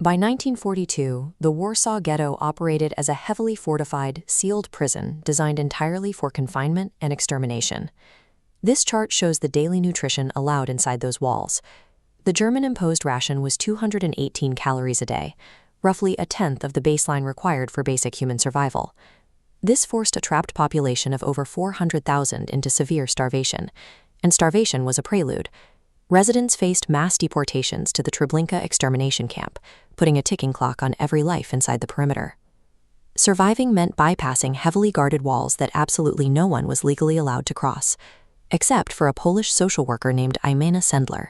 By 1942, the Warsaw Ghetto operated as a heavily fortified, sealed prison designed entirely for confinement and extermination. This chart shows the daily nutrition allowed inside those walls. The German-imposed ration was 218 calories a day, roughly a tenth of the baseline required for basic human survival. This forced a trapped population of over 400,000 into severe starvation, and starvation was a prelude. Residents faced mass deportations to the Treblinka extermination camp, putting a ticking clock on every life inside the perimeter. Surviving meant bypassing heavily guarded walls that absolutely no one was legally allowed to cross, except for a Polish social worker named Irena Sendler.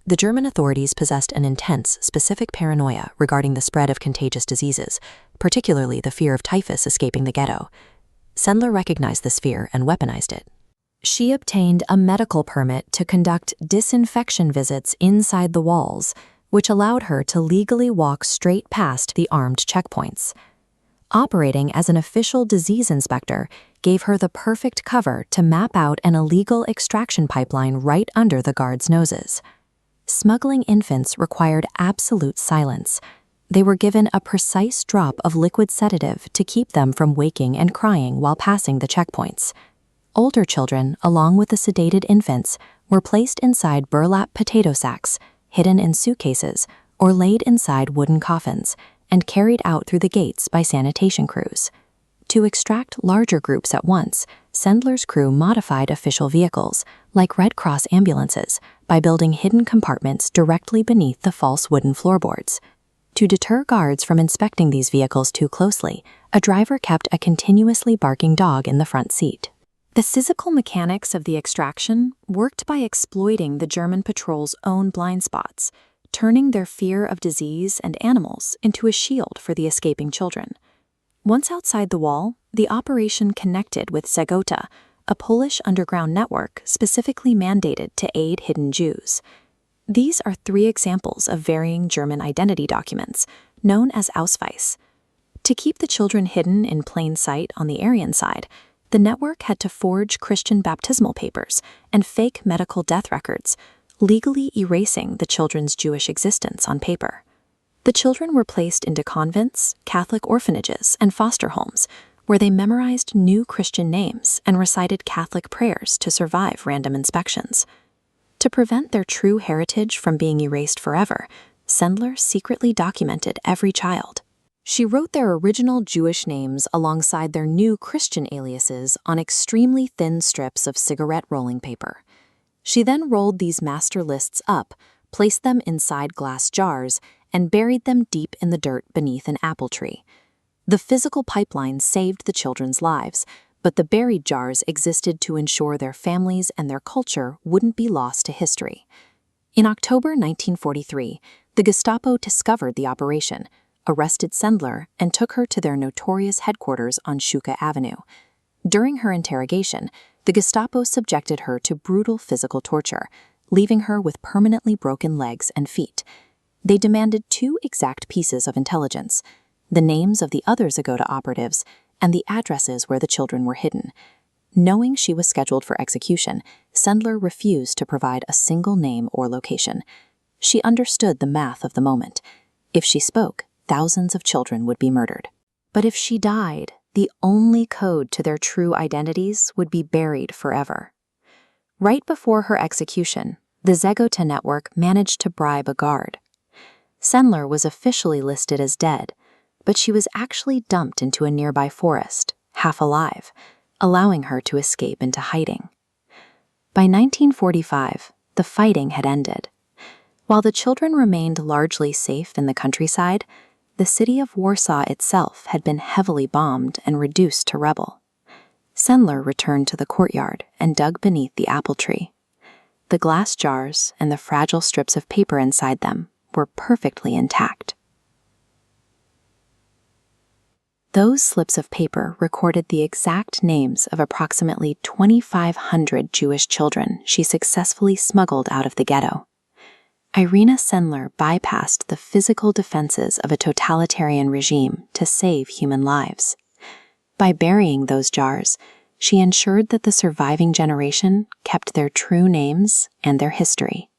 The German authorities possessed an intense, specific paranoia regarding the spread of contagious diseases, particularly the fear of typhus escaping the ghetto. Sendler recognized this fear and weaponized it. She obtained a medical permit to conduct disinfection visits inside the walls, which allowed her to legally walk straight past the armed checkpoints. Operating as an official disease inspector gave her the perfect cover to map out an illegal extraction pipeline right under the guards' noses. Smuggling infants required absolute silence. They were given a precise drop of liquid sedative to keep them from waking and crying while passing the checkpoints. Older children, along with the sedated infants, were placed inside burlap potato sacks, hidden in suitcases, or laid inside wooden coffins, and carried out through the gates by sanitation crews. To extract larger groups at once, Sendler's crew modified official vehicles, like Red Cross ambulances, by building hidden compartments directly beneath the false wooden floorboards. To deter guards from inspecting these vehicles too closely, a driver kept a continuously barking dog in the front seat. The physical mechanics of the extraction worked by exploiting the German patrol's own blind spots, turning their fear of disease and animals into a shield for the escaping children. Once outside the wall, the operation connected with Zagota, a Polish underground network specifically mandated to aid hidden Jews. These are 3 examples of varying German identity documents, known as Ausweis. To keep the children hidden in plain sight on the Aryan side, the network had to forge Christian baptismal papers and fake medical death records, legally erasing the children's Jewish existence on paper. The children were placed into convents, Catholic orphanages, and foster homes, where they memorized new Christian names and recited Catholic prayers to survive random inspections. To prevent their true heritage from being erased forever, Sendler secretly documented every child. She wrote their original Jewish names alongside their new Christian aliases on extremely thin strips of cigarette rolling paper. She then rolled these master lists up, placed them inside glass jars, and buried them deep in the dirt beneath an apple tree. The physical pipeline saved the children's lives, but the buried jars existed to ensure their families and their culture wouldn't be lost to history. In October 1943, the Gestapo discovered the operation, arrested Sendler, and took her to their notorious headquarters on Schuke Avenue. During her interrogation, the Gestapo subjected her to brutal physical torture, leaving her with permanently broken legs and feet. They demanded 2 exact pieces of intelligence: the names of the other Zagota operatives and the addresses where the children were hidden. Knowing she was scheduled for execution, Sendler refused to provide a single name or location. She understood the math of the moment. If she spoke, thousands of children would be murdered. But if she died, the only code to their true identities would be buried forever. Right before her execution, the Zagota network managed to bribe a guard. Sendler was officially listed as dead, but she was actually dumped into a nearby forest, half alive, allowing her to escape into hiding. By 1945, the fighting had ended. While the children remained largely safe in the countryside, the city of Warsaw itself had been heavily bombed and reduced to rubble. Sendler returned to the courtyard and dug beneath the apple tree. The glass jars and the fragile strips of paper inside them were perfectly intact. Those slips of paper recorded the exact names of approximately 2,500 Jewish children she successfully smuggled out of the ghetto. Irena Sendler bypassed the physical defenses of a totalitarian regime to save human lives. By burying those jars, she ensured that the surviving generation kept their true names and their history.